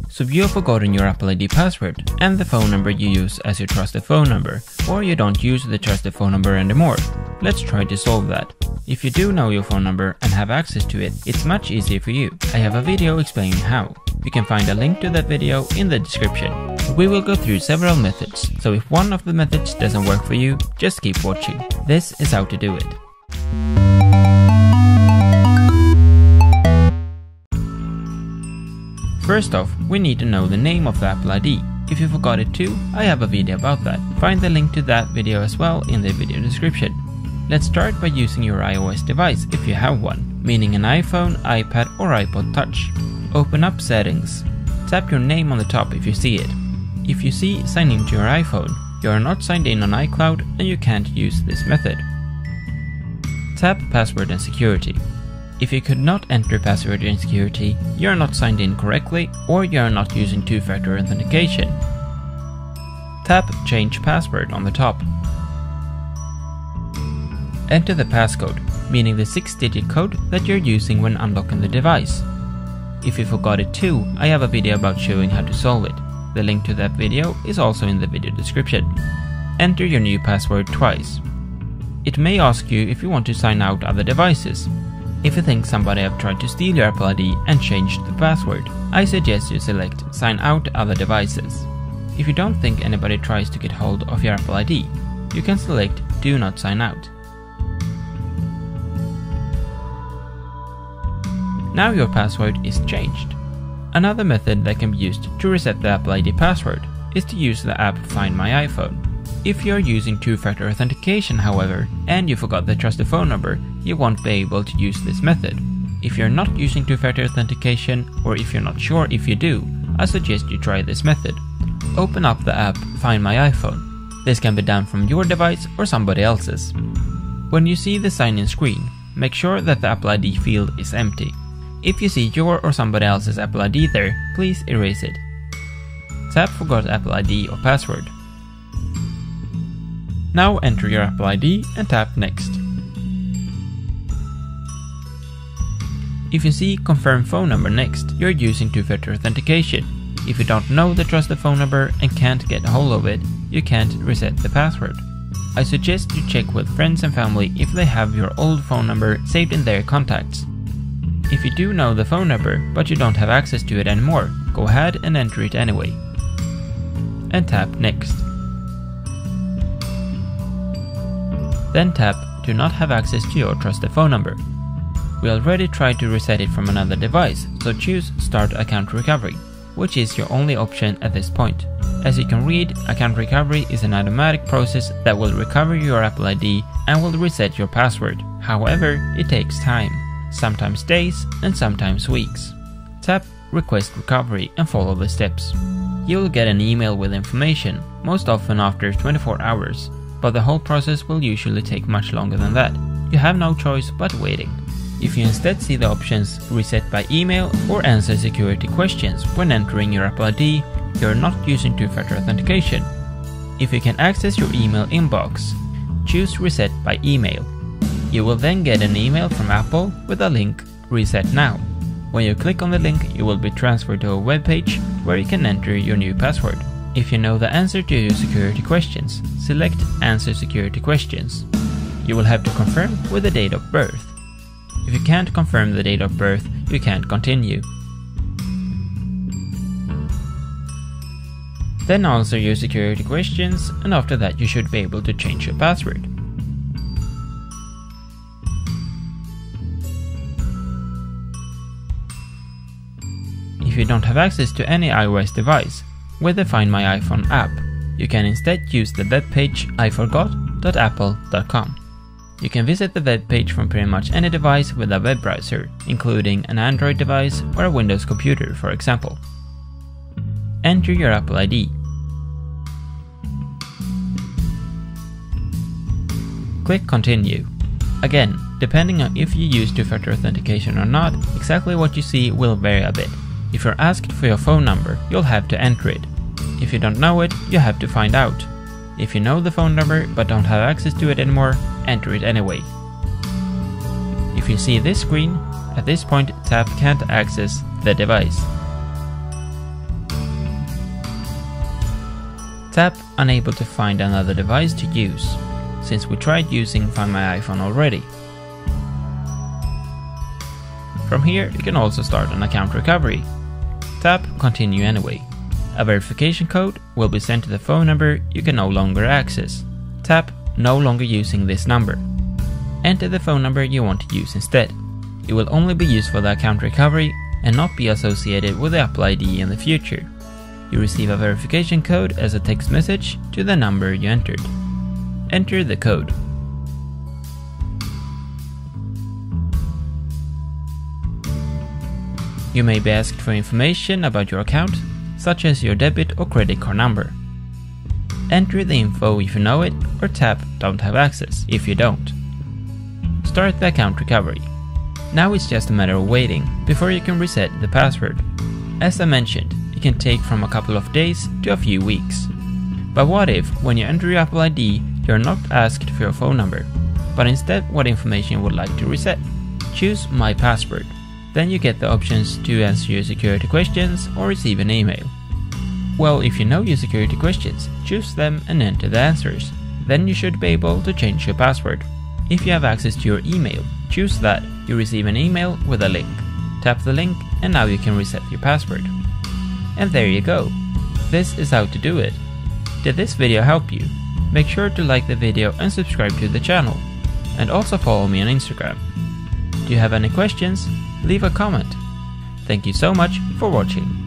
So you have forgotten your Apple ID password and the phone number you use as your trusted phone number, or you don't use the trusted phone number anymore. Let's try to solve that. If you do know your phone number and have access to it, it's much easier for you. I have a video explaining how. You can find a link to that video in the description. We will go through several methods, so if one of the methods doesn't work for you, just keep watching. This is how to do it. First off, we need to know the name of the Apple ID. If you forgot it too, I have a video about that. Find the link to that video as well in the video description. Let's start by using your iOS device if you have one, meaning an iPhone, iPad or iPod Touch. Open up Settings. Tap your name on the top if you see it. If you see Sign in to your iPhone, you are not signed in on iCloud and you can't use this method. Tap Password and Security. If you could not enter password and security, you are not signed in correctly or you are not using two-factor authentication. Tap Change Password on the top. Enter the passcode, meaning the 6-digit code that you're using when unlocking the device. If you forgot it too, I have a video about showing how to solve it. The link to that video is also in the video description. Enter your new password twice. It may ask you if you want to sign out other devices. If you think somebody have tried to steal your Apple ID and changed the password, I suggest you select Sign out other devices. If you don't think anybody tries to get hold of your Apple ID, you can select Do not sign out. Now your password is changed. Another method that can be used to reset the Apple ID password is to use the app Find My iPhone. If you are using two-factor authentication, however, and you forgot the trusted phone number, you won't be able to use this method. If you're not using two-factor authentication, or if you're not sure if you do, I suggest you try this method. Open up the app Find My iPhone. This can be done from your device or somebody else's. When you see the sign-in screen, make sure that the Apple ID field is empty. If you see your or somebody else's Apple ID there, please erase it. Tap Forgot Apple ID or Password. Now enter your Apple ID and tap Next. If you see Confirm Phone Number next, you're using two-factor authentication. If you don't know the trusted phone number and can't get a hold of it, you can't reset the password. I suggest you check with friends and family if they have your old phone number saved in their contacts. If you do know the phone number but you don't have access to it anymore, go ahead and enter it anyway. And tap Next. Then tap Do not have access to your trusted phone number. We already tried to reset it from another device, so choose Start Account Recovery, which is your only option at this point. As you can read, Account Recovery is an automatic process that will recover your Apple ID and will reset your password. However, it takes time, sometimes days and sometimes weeks. Tap Request Recovery and follow the steps. You will get an email with information, most often after 24 hours. But the whole process will usually take much longer than that. You have no choice but waiting. If you instead see the options Reset by Email or Answer Security Questions when entering your Apple ID, you are not using two-factor authentication. If you can access your email inbox, choose Reset by Email. You will then get an email from Apple with a link Reset Now. When you click on the link, you will be transferred to a web page where you can enter your new password. If you know the answer to your security questions, select Answer Security Questions. You will have to confirm with the date of birth. If you can't confirm the date of birth, you can't continue. Then answer your security questions, and after that you should be able to change your password. If you don't have access to any iOS device, with the Find My iPhone app, you can instead use the webpage iforgot.apple.com. You can visit the webpage from pretty much any device with a web browser, including an Android device or a Windows computer, for example. Enter your Apple ID. Click Continue. Again, depending on if you use two-factor authentication or not, exactly what you see will vary a bit. If you're asked for your phone number, you'll have to enter it. If you don't know it, you have to find out. If you know the phone number but don't have access to it anymore, enter it anyway. If you see this screen, at this point tap Can't access the device. Tap Unable to find another device to use, since we tried using Find My iPhone already. From here, you can also start an account recovery. Tap Continue anyway. A verification code will be sent to the phone number you can no longer access. Tap No longer using this number. Enter the phone number you want to use instead. It will only be used for the account recovery and not be associated with the Apple ID in the future. You receive a verification code as a text message to the number you entered. Enter the code. You may be asked for information about your account, such as your debit or credit card number. Enter the info if you know it, or tap Don't have access if you don't. Start the account recovery. Now it's just a matter of waiting before you can reset the password. As I mentioned, it can take from a couple of days to a few weeks. But what if, when you enter your Apple ID, you're not asked for your phone number, but instead what information you would like to reset? Choose My Password. Then you get the options to answer your security questions or receive an email. Well, if you know your security questions, choose them and enter the answers. Then you should be able to change your password. If you have access to your email, choose that. You receive an email with a link. Tap the link and now you can reset your password. And there you go. This is how to do it. Did this video help you? Make sure to like the video and subscribe to the channel. And also follow me on Instagram. Do you have any questions? Leave a comment. Thank you so much for watching.